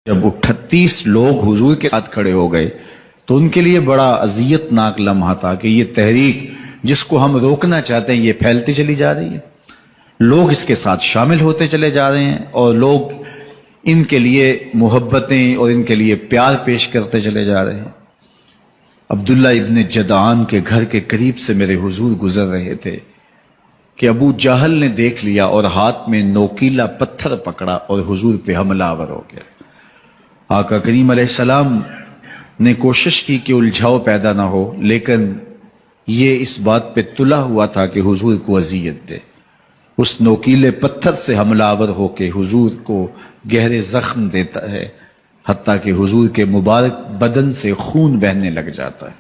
جب 38 لوگ حضور کے ساتھ کھڑے ہو گئے تو ان کے لیے بڑا اذیت ناک لمحہ تھا کہ یہ تحریک جس کو ہم روکنا چاہتے ہیں یہ پھیلتی چلی جا رہی ہے، لوگ اس کے ساتھ شامل ہوتے چلے جا رہے ہیں اور لوگ ان کے لیے محبتیں اور ان کے لیے پیار پیش کرتے چلے جا رہے ہیں۔ عبداللہ ابن جدعان کے گھر کے قریب سے میرے حضور گزر رہے تھے کہ ابو جہل نے دیکھ لیا اور ہاتھ میں نوکیلا پتھر پکڑا اور حضور پہ حملہ آور ہو گیا۔ آقا کریم علیہ السلام نے کوشش کی کہ الجھاؤ پیدا نہ ہو، لیکن یہ اس بات پہ تلا ہوا تھا کہ حضور کو اذیت دے۔ اس نوکیلے پتھر سے حملہ آور ہو کے حضور کو گہرے زخم دیتا ہے، حتیٰ کہ حضور کے مبارک بدن سے خون بہنے لگ جاتا ہے۔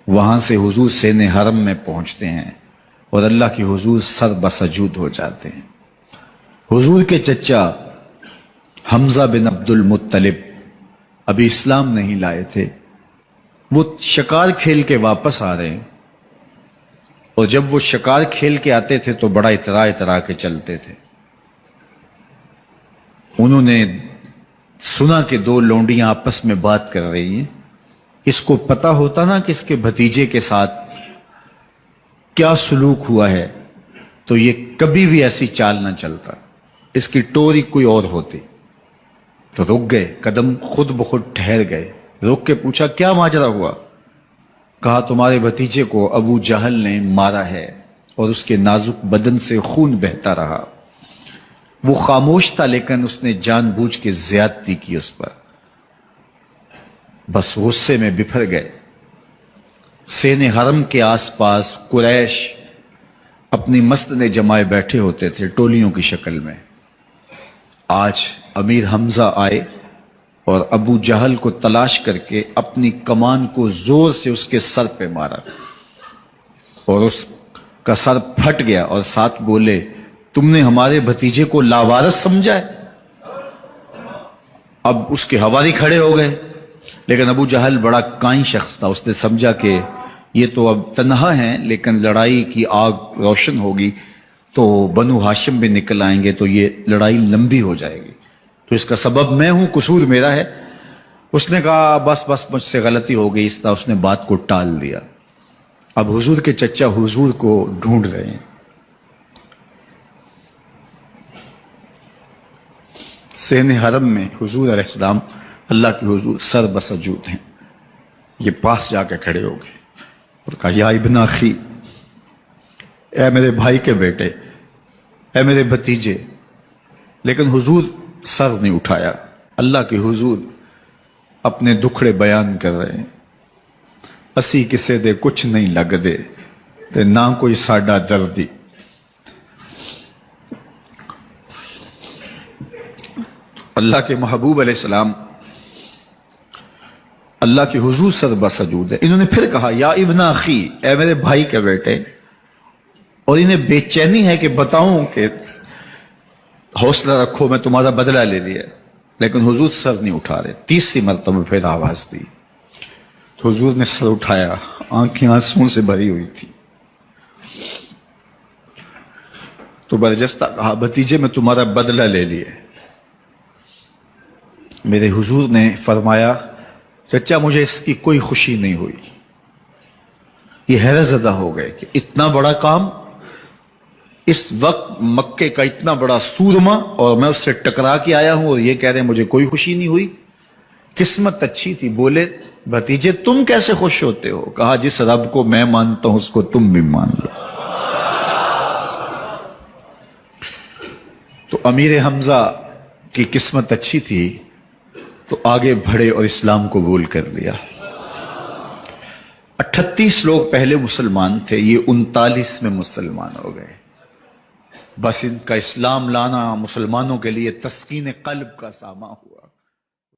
وہاں سے حضور سین حرم میں پہنچتے ہیں اور اللہ کے حضور سر بسجود ہو جاتے ہیں۔ حضور کے چچا حمزہ بن عبد المطلب ابھی اسلام نہیں لائے تھے، وہ شکار کھیل کے واپس آ رہے ہیں، اور جب وہ شکار کھیل کے آتے تھے تو بڑا اترا کے چلتے تھے۔ انہوں نے سنا کہ دو لونڈیاں آپس میں بات کر رہی ہیں۔ اس کو پتا ہوتا نا کہ اس کے بھتیجے کے ساتھ کیا سلوک ہوا ہے تو یہ کبھی بھی ایسی چال نہ چلتا، اس کی ٹوری کوئی اور ہوتی۔ تو رک گئے، قدم خود بخود ٹھہر گئے، رک کے پوچھا کیا ماجرا ہوا؟ کہا تمہارے بھتیجے کو ابو جہل نے مارا ہے اور اس کے نازک بدن سے خون بہتا رہا۔ وہ خاموش تھا لیکن اس نے جان بوجھ کے زیادتی کی اس پر، بس غصے میں بپھر گئے۔ سین حرم کے آس پاس قریش اپنی مسجدیں جمائے بیٹھے ہوتے تھے ٹولیوں کی شکل میں۔ آج امیر حمزہ آئے اور ابو جہل کو تلاش کر کے اپنی کمان کو زور سے اس کے سر پہ مارا اور اس کا سر پھٹ گیا، اور ساتھ بولے تم نے ہمارے بھتیجے کو لاوارث سمجھا ہے؟ اب اس کے حوالی کھڑے ہو گئے، لیکن ابو جہل بڑا کائن شخص تھا، اس نے سمجھا کہ یہ تو اب تنہا ہیں، لیکن لڑائی کی آگ روشن ہوگی تو بنو ہاشم بھی نکل آئیں گے تو یہ لڑائی لمبی ہو جائے گی، تو اس کا سبب میں ہوں، قصور میرا ہے۔ اس نے کہا بس مجھ سے غلطی ہو گئی، اس طرح اس نے بات کو ٹال دیا۔ اب حضور کے چچا حضور کو ڈھونڈ رہے ہیں۔ سین حرم میں حضور علیہ السلام اللہ کے حضور سر بسجود ہیں، یہ پاس جا کے کھڑے ہو گئے اور کہا یا ابن اخی، اے میرے بھائی کے بیٹے، اے میرے بھتیجے، لیکن حضور سر نہیں اٹھایا۔ اللہ کے حضور اپنے دکھڑے بیان کر رہے ہیں۔ اسی کسے دے کچھ نہیں لگ دے تے نہ کوئی ساڈا دردی۔ اللہ کے محبوب علیہ السلام اللہ کے حضور سر بسجود ہے۔ انہوں نے پھر کہا یا ابن اخی، اے میرے بھائی کے بیٹے، اور انہیں بے چینی ہے کہ بتاؤں کہ حوصلہ رکھو میں تمہارا بدلہ لے لیا، لیکن حضور سر نہیں اٹھا رہے۔ تیسری مرتبہ پھر آواز دی تو حضور نے سر اٹھایا، آنکھیں آنسوں سے بھری ہوئی تھی، تو برجستہ کہا بھتیجے میں تمہارا بدلہ لے لیے۔ میرے حضور نے فرمایا چچا مجھے اس کی کوئی خوشی نہیں ہوئی۔ یہ حیرت زدہ ہو گئے کہ اتنا بڑا کام، اس وقت مکے کا اتنا بڑا سورما، اور میں اس سے ٹکرا کے آیا ہوں اور یہ کہہ رہے ہیں مجھے کوئی خوشی نہیں ہوئی۔ قسمت اچھی تھی۔ بولے بھتیجے تم کیسے خوش ہوتے ہو؟ کہا جس رب کو میں مانتا ہوں اس کو تم بھی مان لو۔ تو امیر حمزہ کی قسمت اچھی تھی تو آگے بڑھے اور اسلام قبول کر لیا۔ 38 لوگ پہلے مسلمان تھے، یہ 39 میں مسلمان ہو گئے۔ بس ان کا اسلام لانا مسلمانوں کے لیے تسکین قلب کا ساما ہوا۔